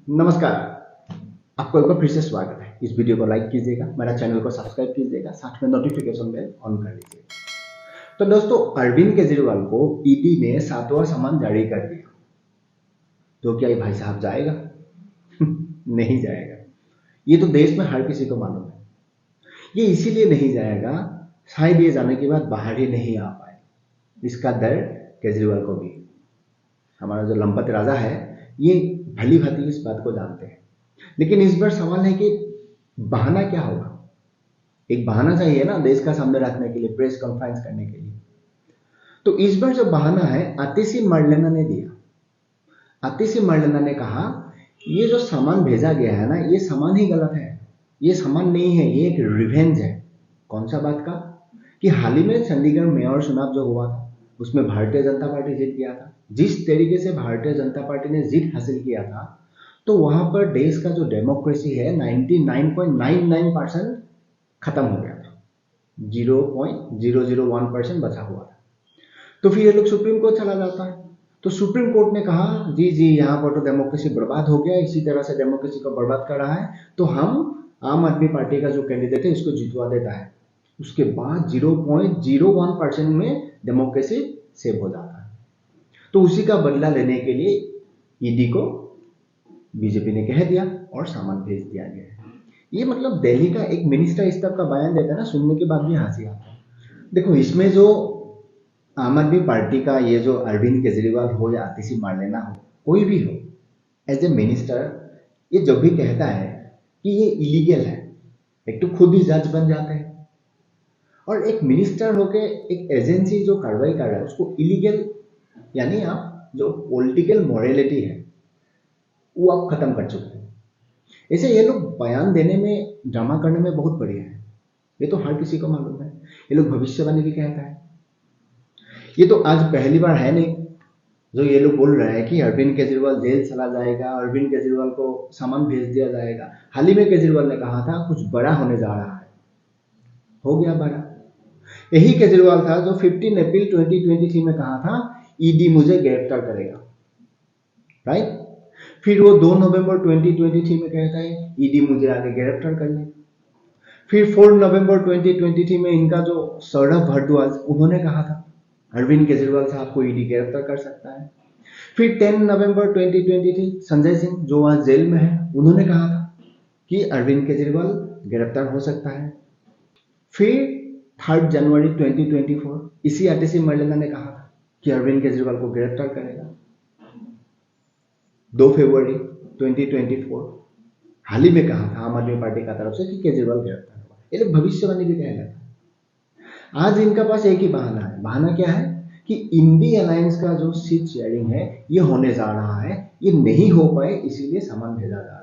नमस्कार। आपको एक बार फिर से स्वागत है। इस वीडियो को लाइक कीजिएगा, मेरा चैनल को सब्सक्राइब कीजिएगा, साथ में नोटिफिकेशन बेल ऑन कर लीजिएगा। तो दोस्तों, अरविंद केजरीवाल को ईडी ने 7वां सम्मन जारी कर दिया। तो क्या ये भाई साहब जाएगा? नहीं जाएगा। ये तो देश में हर किसी को मालूम है। ये इसीलिए नहीं जाएगा, शायद ये जाने के बाद बाहर ही नहीं आ पाए। इसका डर केजरीवाल को भी। हमारा जो लंपत राजा है, ये भली भांति इस बात को जानते हैं। लेकिन इस बार सवाल है कि बहाना क्या होगा। एक बहाना चाहिए ना देश का सामने रखने के लिए, प्रेस कॉन्फ्रेंस करने के लिए। तो इस बार जो बहाना है, आतिशी मरलेना ने दिया। आतिशी मरलेना ने कहा ये जो सामान भेजा गया है ना, ये सामान ही गलत है, ये सामान नहीं है, ये एक रिवेंज है। कौन सा बात का? कि हाल ही में चंडीगढ़ मेयर चुनाव जो हुआ था, उसमें भारतीय जनता पार्टी जीत गया था। जिस तरीके से भारतीय जनता पार्टी ने जीत हासिल किया था, तो वहां पर देश का जो डेमोक्रेसी है 99.99% खत्म हो गया था। 0.001% बचा हुआ था। तो फिर ये लोग सुप्रीम कोर्ट चला जाता है। तो सुप्रीम कोर्ट ने कहा जी जी, यहाँ पर तो डेमोक्रेसी बर्बाद हो गया, इसी तरह से डेमोक्रेसी को बर्बाद कर रहा है, तो हम आम आदमी पार्टी का जो कैंडिडेट है इसको जितवा देता है। उसके बाद 0.01% में डेमोक्रेसी सेव हो जाता है। तो उसी का बदला लेने के लिए ईडी को बीजेपी ने कह दिया और सामान भेज दिया गया है। ये मतलब दिल्ली का एक मिनिस्टर इस तरह का बयान देता है ना, सुनने के बाद भी हंसी आता है। देखो, इसमें जो आम आदमी पार्टी का ये जो अरविंद केजरीवाल हो या आतिशी मरलेना हो, कोई भी हो, एज ए मिनिस्टर ये जब भी कहता है कि ये इलीगल है, एक तो खुद ही जज बन जाते हैं। और एक मिनिस्टर होके एक एजेंसी जो कार्रवाई कर रहा है उसको इलीगल, यानी आप जो पॉलिटिकल मॉरलिटी है वो आप खत्म कर चुके हैं। ऐसे ये लोग बयान देने में, ड्रामा करने में बहुत बढ़िया है। ये तो हर किसी को मालूम है। ये लोग भविष्यवाणी भी कहता है। ये तो आज पहली बार है नहीं जो ये लोग बोल रहे हैं कि अरविंद केजरीवाल जेल चला जाएगा, अरविंद केजरीवाल को सामान भेज दिया जाएगा। हाल ही में केजरीवाल ने कहा था कुछ बड़ा होने जा रहा है, हो गया बड़ा। यही केजरीवाल था जो 15 अप्रैल 2023 में कहा था ईडी मुझे गिरफ्तार करेगा, राइट। फिर वो 2 नवंबर 2023 में कहता है ईडी मुझे आगे गिरफ्तार कर ले। फिर 4 नवंबर 2023 में इनका जो सौरभ भारद्वाज, उन्होंने कहा था अरविंद केजरीवाल साहब को ईडी गिरफ्तार कर सकता है। फिर 10 नवंबर 2023 संजय सिंह जो आज जेल में है, उन्होंने कहा था कि अरविंद केजरीवाल गिरफ्तार हो सकता है। फिर 3 जनवरी 2024 इसी आतिशी मरलेना ने कहा था कि अरविंद केजरीवाल को गिरफ्तार करेगा। 2 फरवरी 2024 हाल ही में कहा था आम आदमी पार्टी का तरफ से कि केजरीवाल गिरफ्तार होगा। ये लोग भविष्यवाणी भी कह लेता है। आज इनका पास एक ही बहाना है। बहाना क्या है कि इंडी अलायंस का जो सीट शेयरिंग है ये होने जा रहा है, ये नहीं हो पाए इसीलिए सामान भेजा जा रहा है।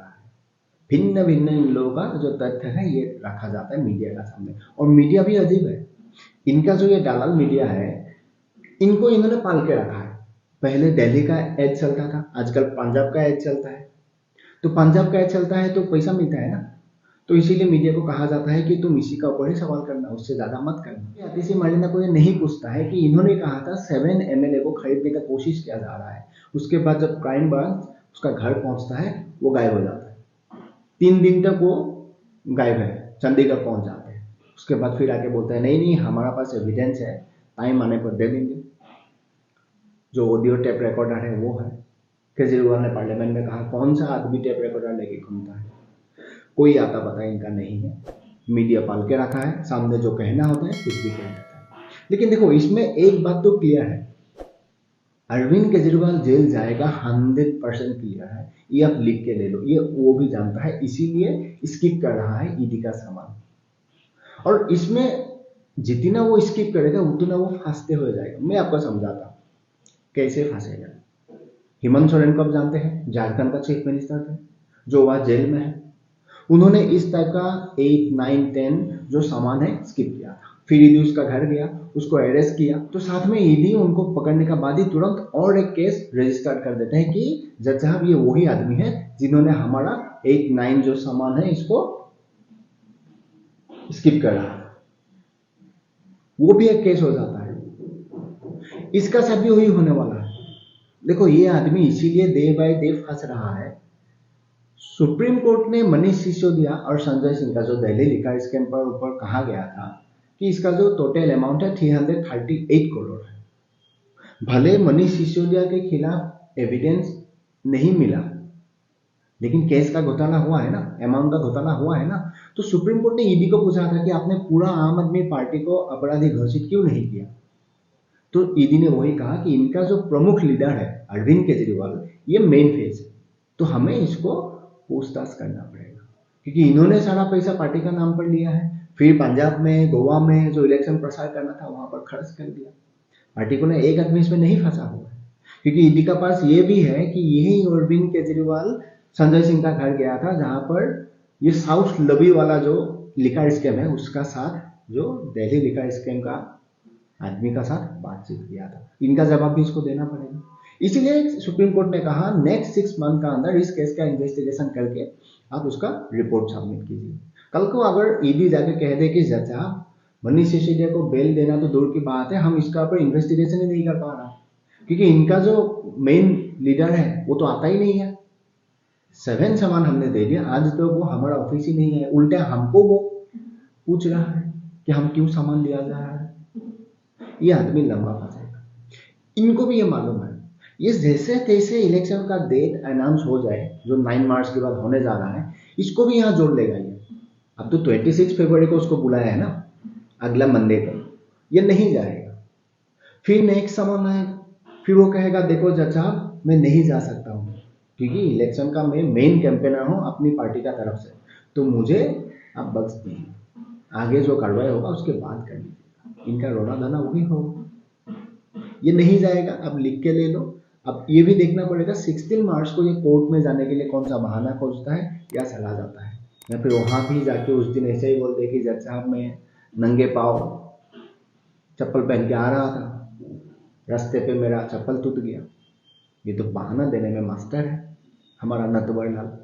भिन्न भिन्न इन लोगों का जो तथ्य है ये रखा जाता है मीडिया का सामने। और मीडिया भी अजीब है। इनका जो ये दलाल मीडिया है, इनको इन्होंने पाल के रखा है। पहले दिल्ली का एड चलता था, आजकल पंजाब का एड चलता है। तो पंजाब का एड चलता है तो पैसा मिलता है ना, तो इसीलिए मीडिया को कहा जाता है कि तुम इसी का ऊपर ही सवाल करना, उससे ज्यादा मत करना। आतिशी मरलेना को ये नहीं पूछता है कि इन्होंने कहा था 7 एमएलए को खरीदने का कोशिश किया जा रहा है, उसके बाद जब क्राइम ब्रांच उसका घर पहुंचता है वो गायब हो जाता है। 3 दिन तक वो गायब है, चंडीगढ़ पहुंच जाते हैं। उसके बाद फिर आके बोलते हैं नहीं नहीं हमारा पास एविडेंस है, टाइम आने पर दे देंगे। जो ऑडियो टेप रिकॉर्डर है वो है। केजरीवाल ने पार्लियामेंट में कहा कौन सा आदमी टेप रिकॉर्डर लेके घूमता है, कोई आता पता इनका नहीं है। मीडिया पाल के रखा है, सामने जो कहना होता है कुछ भी कह देता है। लेकिन देखो, इसमें एक बात तो क्लियर है, अरविंद केजरीवाल जेल जाएगा 100% क्लियर है। ये आप लिख के ले लो, ये वो भी जानता है, इसीलिए स्किप कर रहा है ईडी का सामान। और इसमें जितना वो स्किप करेगा उतना वो फांसते हो जाएगा। मैं आपको समझाता हूँ कैसे फंसेगा। हेमंत सोरेन को आप जानते हैं, झारखंड का चीफ मिनिस्टर थे, जो वह जेल में है। उन्होंने इस टाइप का 8, 9, 10 जो सामान है स्किप किया था। फिर ईडी उसका घर गया, उसको अरेस्ट किया, तो साथ में ईडी उनको पकड़ने का बाद ही तुरंत और एक केस रजिस्टर कर देते हैं कि जज साहब ये वही आदमी है जिन्होंने हमारा 8, 9 जो सामान है इसको स्किप कर रहा है। वो भी एक केस हो जाता है। इसका साथ भी वही होने वाला है। देखो, ये आदमी इसीलिए डे बाय डे फंस रहा है सुप्रीम कोर्ट ने मनीष सिसोदिया और संजय सिंह का जो दिल्ली लिकर स्कैम पर ऊपर कहा गया था कि इसका जो टोटल अमाउंट है 338 करोड़ है। भले मनीष सिसोदिया के खिलाफ एविडेंस नहीं मिला, लेकिन केस का घोटाला हुआ है ना, अमाउंट का घोटाला हुआ है ना। तो सुप्रीम कोर्ट ने ईडी को पूछा था कि आपने पूरा आम आदमी पार्टी को अपराधी घोषित क्यों नहीं किया। तो ईडी ने वही कहा कि इनका जो प्रमुख लीडर है अरविंद केजरीवाल, ये मेन फेस है, तो हमें इसको पूछताछ करना पड़ेगा, क्योंकि इन्होंने सारा पैसा पार्टी का नाम पर लिया है, फिर पंजाब में गोवा में जो इलेक्शन प्रसार करना था वहां पर खर्च कर दिया। पार्टी को ना एक आदमी इसमें नहीं फंसा हुआ है, क्योंकि ईडी का पास ये भी है कि यही अरविंद केजरीवाल संजय सिंह का घर गया था, जहां पर ये साउथ लबी वाला जो लिकर स्कैम है उसका साथ, जो दिल्ली लिकर स्कैम का आदमी का साथ बातचीत किया था। इनका जवाब भी इसको देना पड़ेगा। इसीलिए सुप्रीम कोर्ट ने कहा नेक्स्ट 6 मंथ का अंदर इस केस का इन्वेस्टिगेशन करके आप उसका रिपोर्ट सबमिट कीजिए। कल को अगर ईडी जाके कह दे कि चाचा मनीष सिसोदिया को बेल देना तो दूर की बात है, हम इसका ऊपर इन्वेस्टिगेशन ही नहीं कर पा रहा, क्योंकि इनका जो मेन लीडर है वो तो आता ही नहीं है। 7 सामान हमने दे दिया, आज तो वो हमारा ऑफिस ही नहीं है, उल्टा हमको वो पूछ रहा है कि हम क्यों सामान लिया जा रहा है। ये आदमी लंबा फंसेगा, इनको भी ये मालूम है। ये जैसे तैसे इलेक्शन का डेट अनाउंस हो जाए जो 9 मार्च के बाद होने जा रहा है, इसको भी यहाँ जोड़ लेगा ये। अब तो 26 फरवरी को उसको बुलाया है ना, अगला मंडे को, ये नहीं जाएगा। फिर नेक्स्ट समन आएगा, फिर वो कहेगा देखो चाचा मैं नहीं जा सकता हूँ, क्योंकि इलेक्शन का मैं मेन कैंपेनर हूँ अपनी पार्टी का तरफ से, तो मुझे अब बख्श दीजिए, आगे जो कार्रवाई होगा उसके बाद कर लीजिएगा। इनका रोना धना वही होगा, ये नहीं जाएगा। अब लिख के ले लो। अब ये भी देखना पड़ेगा 16 मार्च को ये कोर्ट में जाने के लिए कौन सा बहाना खोजता है या चला जाता है, या फिर वहां भी जाके उस दिन ऐसे ही बोल दे कि जज साहब मैं नंगे पाँव चप्पल पहन के आ रहा था, रास्ते पे मेरा चप्पल टूट गया। ये तो बहाना देने में मास्टर है हमारा नटवर लाल।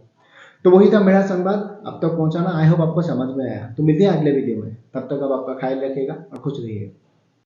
तो वही था मेरा संवाद अब तक पहुंचाना। आई होप आपको समझ में आया। तो मिलते हैं अगले वीडियो में, तब तक आप आपका ख्याल रखिएगा और खुश रहिएगा।